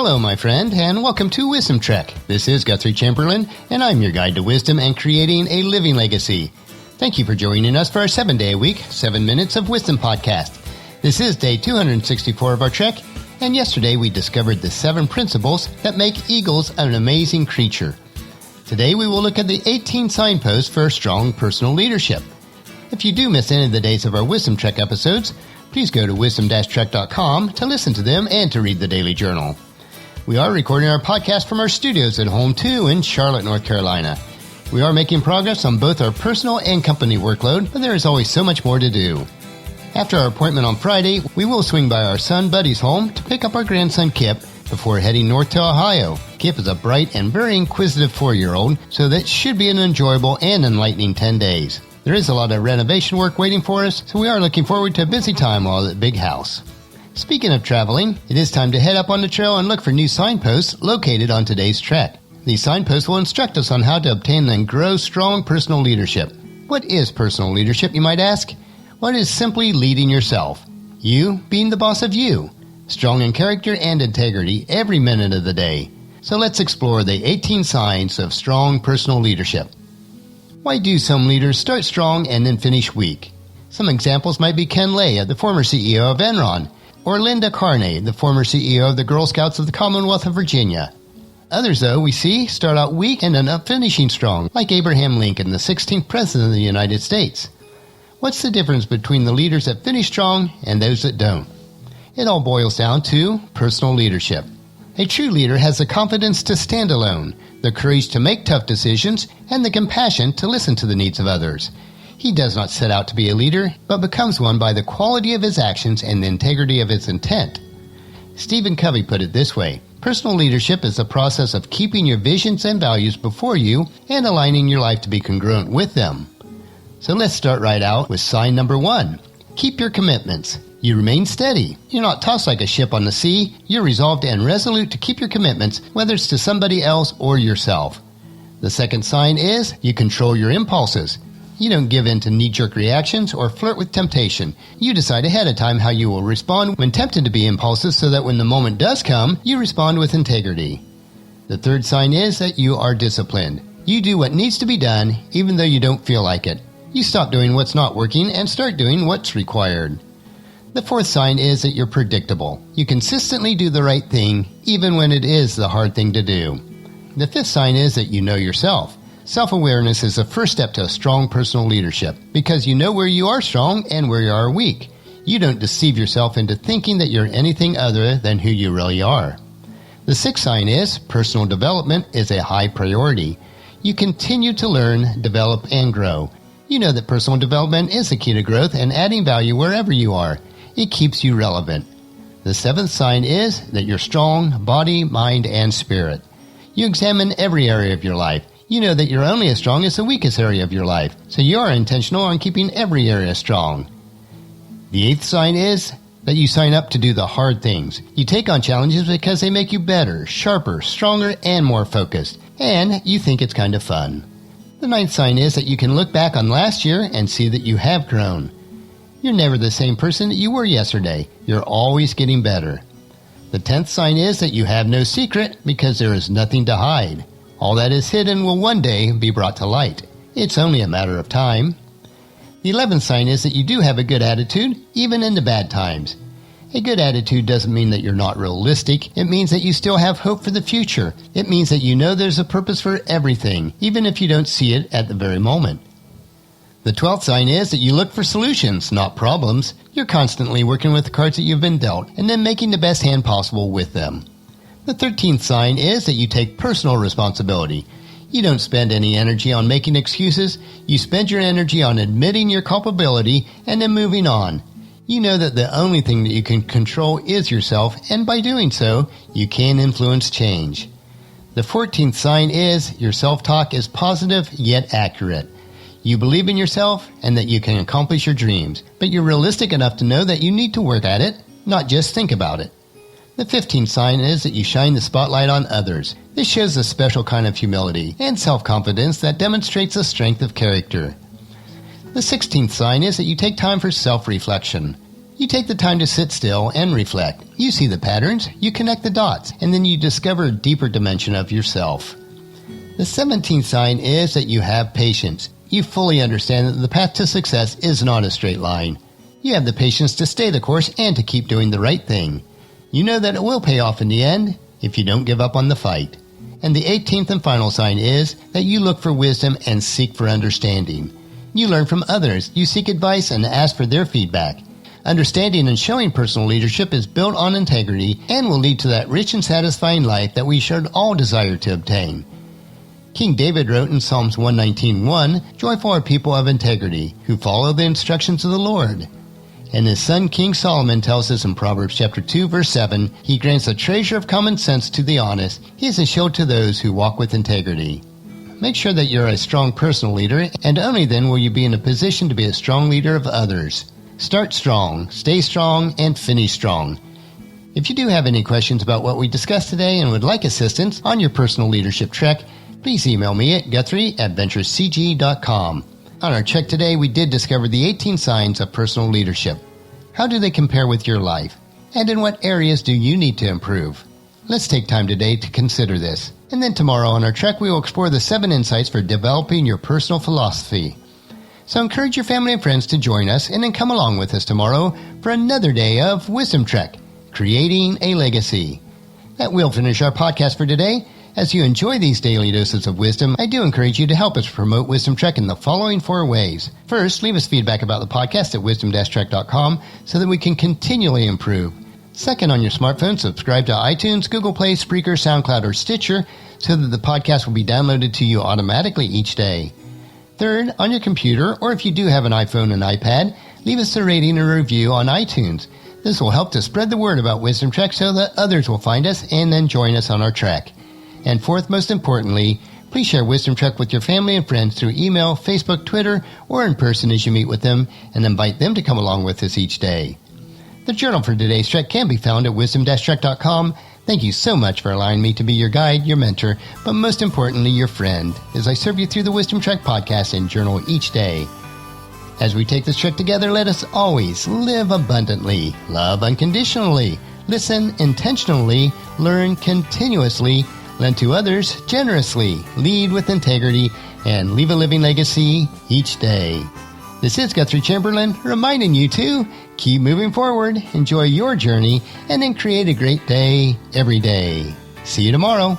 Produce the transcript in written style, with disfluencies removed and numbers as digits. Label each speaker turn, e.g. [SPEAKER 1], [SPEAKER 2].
[SPEAKER 1] Hello, my friend, and welcome to Wisdom Trek. This is Guthrie Chamberlain, and I'm your guide to wisdom and creating a living legacy. Thank you for joining us for our 7-day-a-week, 7 Minutes of Wisdom podcast. This is day 264 of our trek, and yesterday we discovered the 7 principles that make eagles an amazing creature. Today we will look at the 18 signposts for strong personal leadership. If you do miss any of the days of our Wisdom Trek episodes, please go to wisdom-trek.com to listen to them and to read the daily journal. We are recording our podcast from our studios at home, too, in Charlotte, North Carolina. We are making progress on both our personal and company workload, but there is always so much more to do. After our appointment on Friday, we will swing by our son Buddy's home to pick up our grandson Kip before heading north to Ohio. Kip is a bright and very inquisitive 4-year-old, so that should be an enjoyable and enlightening 10 days. There is a lot of renovation work waiting for us, so we are looking forward to a busy time while at the big house. Speaking of traveling, it is time to head up on the trail and look for new signposts located on today's trek. These signposts will instruct us on how to obtain and grow strong personal leadership. What is personal leadership, you might ask? Well, it is simply leading yourself. You being the boss of you. Strong in character and integrity every minute of the day. So let's explore the 18 signs of strong personal leadership. Why do some leaders start strong and then finish weak? Some examples might be Ken Lay, the former CEO of Enron, or Linda Carney, the former CEO of the Girl Scouts of the Commonwealth of Virginia. Others, though, we see start out weak and end up finishing strong, like Abraham Lincoln, the 16th President of the United States. What's the difference between the leaders that finish strong and those that don't? It all boils down to personal leadership. A true leader has the confidence to stand alone, the courage to make tough decisions, and the compassion to listen to the needs of others. He does not set out to be a leader, but becomes one by the quality of his actions and the integrity of his intent. Stephen Covey put it this way: personal leadership is the process of keeping your visions and values before you and aligning your life to be congruent with them. So let's start right out with sign number 1. Keep your commitments. You remain steady. You're not tossed like a ship on the sea. You're resolved and resolute to keep your commitments, whether it's to somebody else or yourself. The second sign is you control your impulses. You don't give in to knee-jerk reactions or flirt with temptation. You decide ahead of time how you will respond when tempted to be impulsive so that when the moment does come, you respond with integrity. The third sign is that you are disciplined. You do what needs to be done even though you don't feel like it. You stop doing what's not working and start doing what's required. The fourth sign is that you're predictable. You consistently do the right thing even when it is the hard thing to do. The fifth sign is that you know yourself. Self-awareness is the first step to a strong personal leadership because you know where you are strong and where you are weak. You don't deceive yourself into thinking that you're anything other than who you really are. The sixth sign is personal development is a high priority. You continue to learn, develop, and grow. You know that personal development is the key to growth and adding value wherever you are. It keeps you relevant. The seventh sign is that you're strong, body, mind, and spirit. You examine every area of your life. You know that you're only as strong as the weakest area of your life, so you are intentional on keeping every area strong. The eighth sign is that you sign up to do the hard things. You take on challenges because they make you better, sharper, stronger, and more focused, and you think it's kind of fun. The ninth sign is that you can look back on last year and see that you have grown. You're never the same person that you were yesterday. You're always getting better. The 10th sign is that you have no secret because there is nothing to hide. All that is hidden will one day be brought to light. It's only a matter of time. The 11th sign is that you do have a good attitude, even in the bad times. A good attitude doesn't mean that you're not realistic. It means that you still have hope for the future. It means that you know there's a purpose for everything, even if you don't see it at the very moment. The 12th sign is that you look for solutions, not problems. You're constantly working with the cards that you've been dealt, and then making the best hand possible with them. The 13th sign is that you take personal responsibility. You don't spend any energy on making excuses. You spend your energy on admitting your culpability and then moving on. You know that the only thing that you can control is yourself, and by doing so, you can influence change. The 14th sign is your self-talk is positive yet accurate. You believe in yourself and that you can accomplish your dreams, but you're realistic enough to know that you need to work at it, not just think about it. The 15th sign is that you shine the spotlight on others. This shows a special kind of humility and self-confidence that demonstrates a strength of character. The 16th sign is that you take time for self-reflection. You take the time to sit still and reflect. You see the patterns, you connect the dots, and then you discover a deeper dimension of yourself. The 17th sign is that you have patience. You fully understand that the path to success is not a straight line. You have the patience to stay the course and to keep doing the right thing. You know that it will pay off in the end if you don't give up on the fight. And the 18th and final sign is that you look for wisdom and seek for understanding. You learn from others, you seek advice and ask for their feedback. Understanding and showing personal leadership is built on integrity and will lead to that rich and satisfying life that we should all desire to obtain. King David wrote in Psalms 119:1, "Joyful are people of integrity, who follow the instructions of the Lord." And his son King Solomon tells us in Proverbs chapter 2, verse 7, "He grants a treasure of common sense to the honest. He is a shield to those who walk with integrity." Make sure that you're a strong personal leader, and only then will you be in a position to be a strong leader of others. Start strong, stay strong, and finish strong. If you do have any questions about what we discussed today and would like assistance on your personal leadership trek, please email me at guthrie@venturescg.com. On our check today, we did discover the 18 signs of personal leadership. How do they compare with your life? And in what areas do you need to improve? Let's take time today to consider this. And then tomorrow on our trek, we will explore the 7 insights for developing your personal philosophy. So encourage your family and friends to join us and then come along with us tomorrow for another day of Wisdom Trek, Creating a Legacy. That will finish our podcast for today. As you enjoy these daily doses of wisdom, I do encourage you to help us promote Wisdom Trek in the following 4 ways. First, leave us feedback about the podcast at wisdom-trek.com so that we can continually improve. Second, on your smartphone, subscribe to iTunes, Google Play, Spreaker, SoundCloud, or Stitcher so that the podcast will be downloaded to you automatically each day. Third, on your computer, or if you do have an iPhone and iPad, leave us a rating and review on iTunes. This will help to spread the word about Wisdom Trek so that others will find us and then join us on our trek. And fourth, most importantly, please share Wisdom Trek with your family and friends through email, Facebook, Twitter, or in person as you meet with them, and invite them to come along with us each day. The journal for today's trek can be found at wisdom-trek.com. Thank you so much for allowing me to be your guide, your mentor, but most importantly, your friend, as I serve you through the Wisdom Trek podcast and journal each day. As we take this trek together, let us always live abundantly, love unconditionally, listen intentionally, learn continuously, lend to others generously, lead with integrity, and leave a living legacy each day. This is Guthrie Chamberlain reminding you to keep moving forward, enjoy your journey, and then create a great day every day. See you tomorrow.